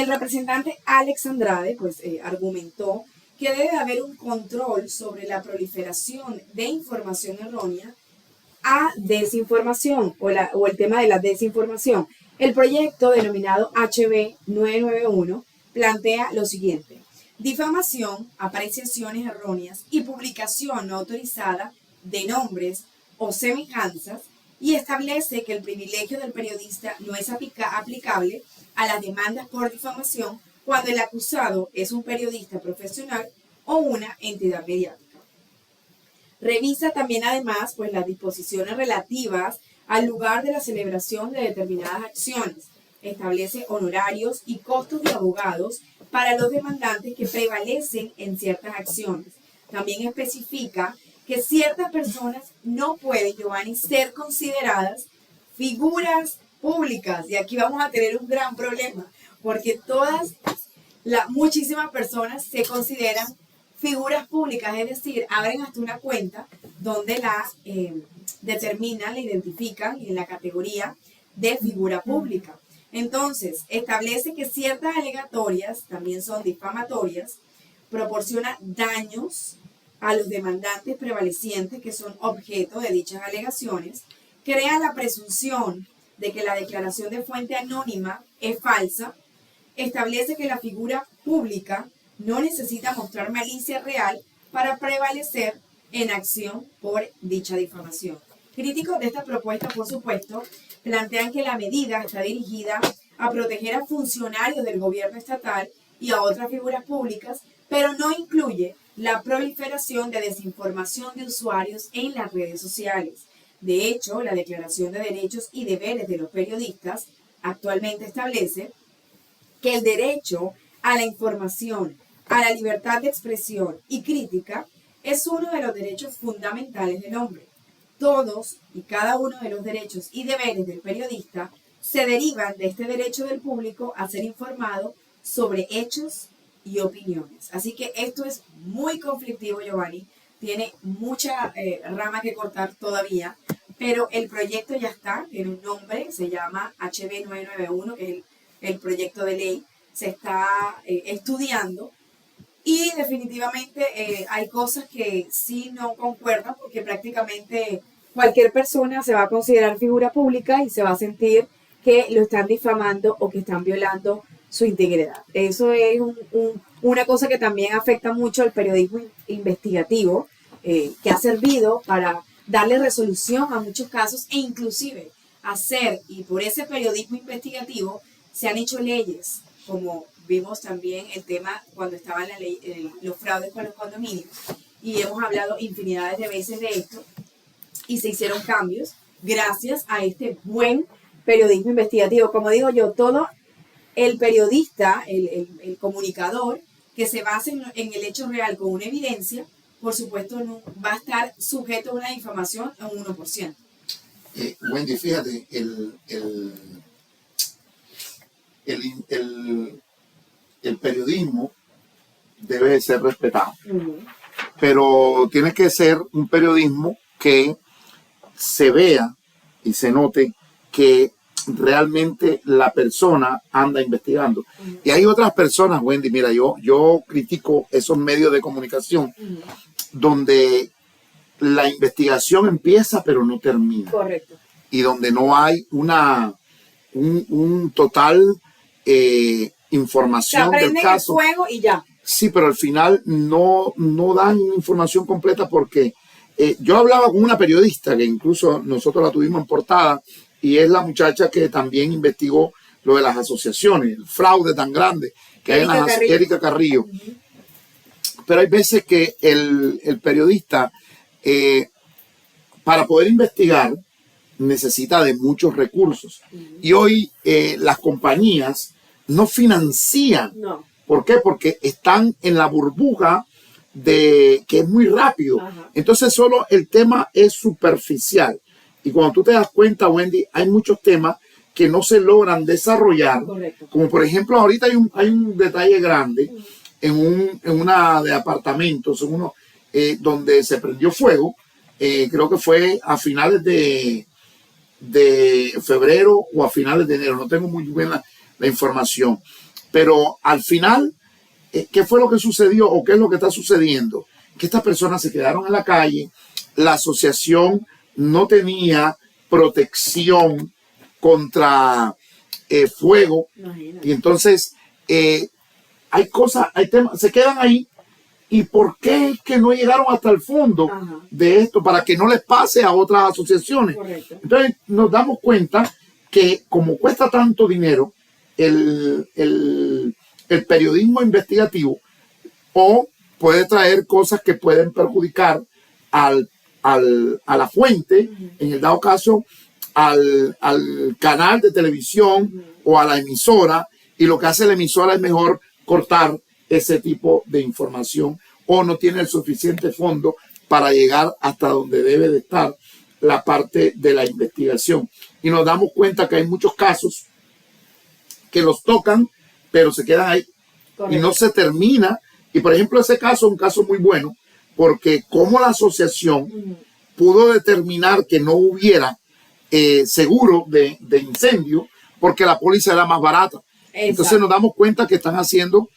el representante Alex Andrade pues, argumentó que debe haber un control sobre la proliferación de información errónea a desinformación o el tema de la desinformación. El proyecto denominado HB 991 plantea lo siguiente: difamación, apreciaciones erróneas y publicación no autorizada de nombres o semejanzas, y establece que el privilegio del periodista no es aplicable a las demandas por difamación cuando el acusado es un periodista profesional o una entidad mediática. Revisa también además pues, las disposiciones relativas al lugar de la celebración de determinadas acciones. Establece honorarios y costos de abogados para los demandantes que prevalecen en ciertas acciones. También especifica que ciertas personas no pueden, Giovanni, ser consideradas figuras públicas. Y aquí vamos a tener un gran problema, porque muchísimas personas se consideran figuras públicas, es decir, abren hasta una cuenta donde la determinan, la identifican en la categoría de figura pública. Entonces, establece que ciertas alegatorias también son difamatorias, proporciona daños a los demandantes prevalecientes que son objeto de dichas alegaciones, crea la presunción de que la declaración de fuente anónima es falsa, establece que la figura pública no necesita mostrar malicia real para prevalecer en acción por dicha difamación. Críticos de esta propuesta, por supuesto, plantean que la medida está dirigida a proteger a funcionarios del gobierno estatal y a otras figuras públicas, pero no incluye la proliferación de desinformación de usuarios en las redes sociales. De hecho, la Declaración de Derechos y Deberes de los Periodistas actualmente establece que el derecho a la información, a la libertad de expresión y crítica es uno de los derechos fundamentales del hombre. Todos y cada uno de los derechos y deberes del periodista se derivan de este derecho del público a ser informado sobre hechos y opiniones. Así que esto es muy conflictivo, Giovanni. Tiene mucha rama que cortar todavía, pero el proyecto ya está, tiene un nombre, se llama HB 991, que es el proyecto de ley, se está estudiando. Y definitivamente hay cosas que sí no concuerdan, porque prácticamente cualquier persona se va a considerar figura pública y se va a sentir que lo están difamando o que están violando su integridad. Eso es una cosa que también afecta mucho al periodismo investigativo, que ha servido para darle resolución a muchos casos e inclusive y por ese periodismo investigativo se han hecho leyes, como vimos también el tema cuando estaban los fraudes con los condominios, y hemos hablado infinidades de veces de esto, y se hicieron cambios gracias a este buen periodismo investigativo. Como digo yo, todo el periodista, el comunicador, que se base en el hecho real con una evidencia, por supuesto no va a estar sujeto a una difamación a un 1%. Wendy, fíjate, el periodismo debe ser respetado, pero tiene que ser un periodismo que se vea y se note que realmente la persona anda investigando. Y hay otras personas, Wendy, mira, yo critico esos medios de comunicación donde la investigación empieza pero no termina. Correcto. Y donde no hay un total información del caso. El fuego y ya. Sí, pero al final no dan información completa porque yo hablaba con una periodista que incluso nosotros la tuvimos en portada, y es la muchacha que también investigó lo de las asociaciones, el fraude tan grande que hay en las Erika Carrillo. Pero hay veces que el periodista, para poder investigar, necesita de muchos recursos. Y hoy las compañías no financian. No. ¿Por qué? Porque están en la burbuja de que es muy rápido. Ajá. Entonces solo el tema es superficial. Y cuando tú te das cuenta, Wendy, hay muchos temas que no se logran desarrollar. Correcto. Como por ejemplo, ahorita hay un detalle grande en una de apartamentos, donde se prendió fuego. Creo que fue a finales de febrero o a finales de enero. No tengo muy bien la información. Pero al final, ¿qué fue lo que sucedió o qué es lo que está sucediendo? Que estas personas se quedaron en la calle, la asociación no tenía protección contra fuego, Imagínate. y entonces hay cosas, hay temas, se quedan ahí. ¿Y por qué es que no llegaron hasta el fondo Ajá. de esto para que no les pase a otras asociaciones? Correcto. Entonces nos damos cuenta que como cuesta tanto dinero el periodismo investigativo, o puede traer cosas que pueden perjudicar a la fuente, en el dado caso al canal de televisión o a la emisora, y lo que hace la emisora es mejor cortar ese tipo de información, o no tiene el suficiente fondo para llegar hasta donde debe de estar la parte de la investigación. Y nos damos cuenta que hay muchos casos que los tocan, pero se quedan ahí. Correcto. Y no se termina. Y por ejemplo, ese caso es un caso muy bueno, porque como la asociación pudo determinar que no hubiera seguro de incendio, porque la póliza era más barata. Exacto. Entonces nos damos cuenta que están haciendo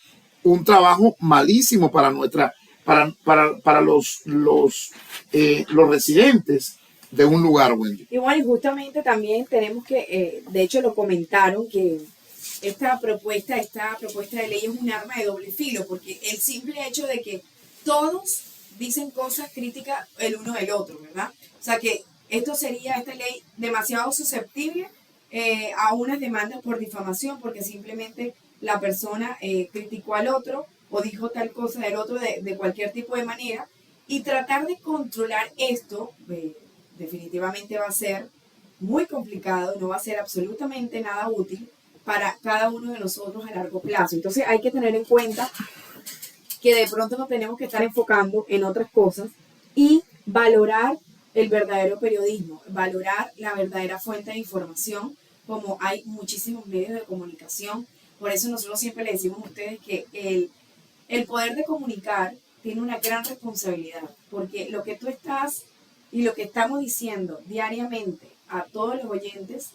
un trabajo malísimo para los residentes de un lugar, Wendy. Y bueno, y justamente también tenemos que, de hecho lo comentaron, que esta propuesta de ley es un arma de doble filo, porque el simple hecho de que todos dicen cosas críticas el uno del otro, ¿verdad? O sea que esta ley demasiado susceptible a unas demandas por difamación, porque simplemente la persona criticó al otro o dijo tal cosa del otro de cualquier tipo de manera, y tratar de controlar esto definitivamente va a ser muy complicado, no va a ser absolutamente nada útil para cada uno de nosotros a largo plazo. Entonces hay que tener en cuenta que de pronto nos tenemos que estar enfocando en otras cosas y valorar el verdadero periodismo, valorar la verdadera fuente de información, como hay muchísimos medios de comunicación. Por eso nosotros siempre le decimos a ustedes que el poder de comunicar tiene una gran responsabilidad, porque lo que tú estás y lo que estamos diciendo diariamente a todos los oyentes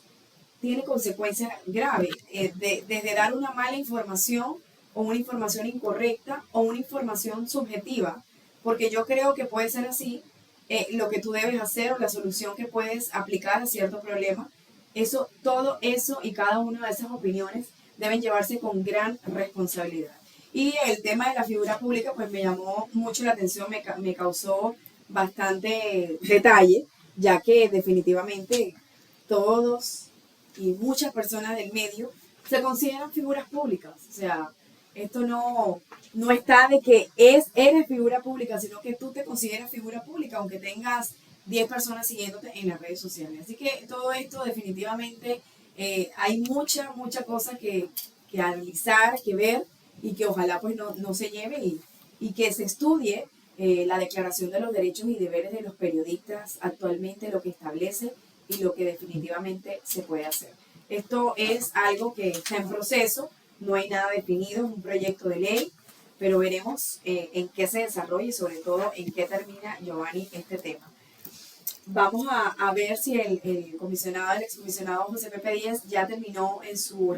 tiene consecuencias graves, desde dar una mala información o una información incorrecta o una información subjetiva, porque yo creo que puede ser así, lo que tú debes hacer o la solución que puedes aplicar a cierto problema, todo eso y cada una de esas opiniones deben llevarse con gran responsabilidad. Y el tema de la figura pública pues me llamó mucho la atención, me causó bastante detalle, ya que definitivamente todos y muchas personas del medio se consideran figuras públicas. O sea, esto no está de que eres figura pública, sino que tú te consideras figura pública, aunque tengas 10 personas siguiéndote en las redes sociales. Así que todo esto definitivamente hay mucha cosa que analizar, que ver, y que ojalá pues no se lleve y que se estudie la Declaración de los Derechos y Deberes de los Periodistas actualmente, lo que establece y lo que definitivamente se puede hacer. Esto es algo que está en proceso, no hay nada definido, es un proyecto de ley, pero veremos en qué se desarrolla y sobre todo en qué termina, Giovanni, este tema. Vamos a ver si el excomisionado José Pepe Díaz ya terminó en su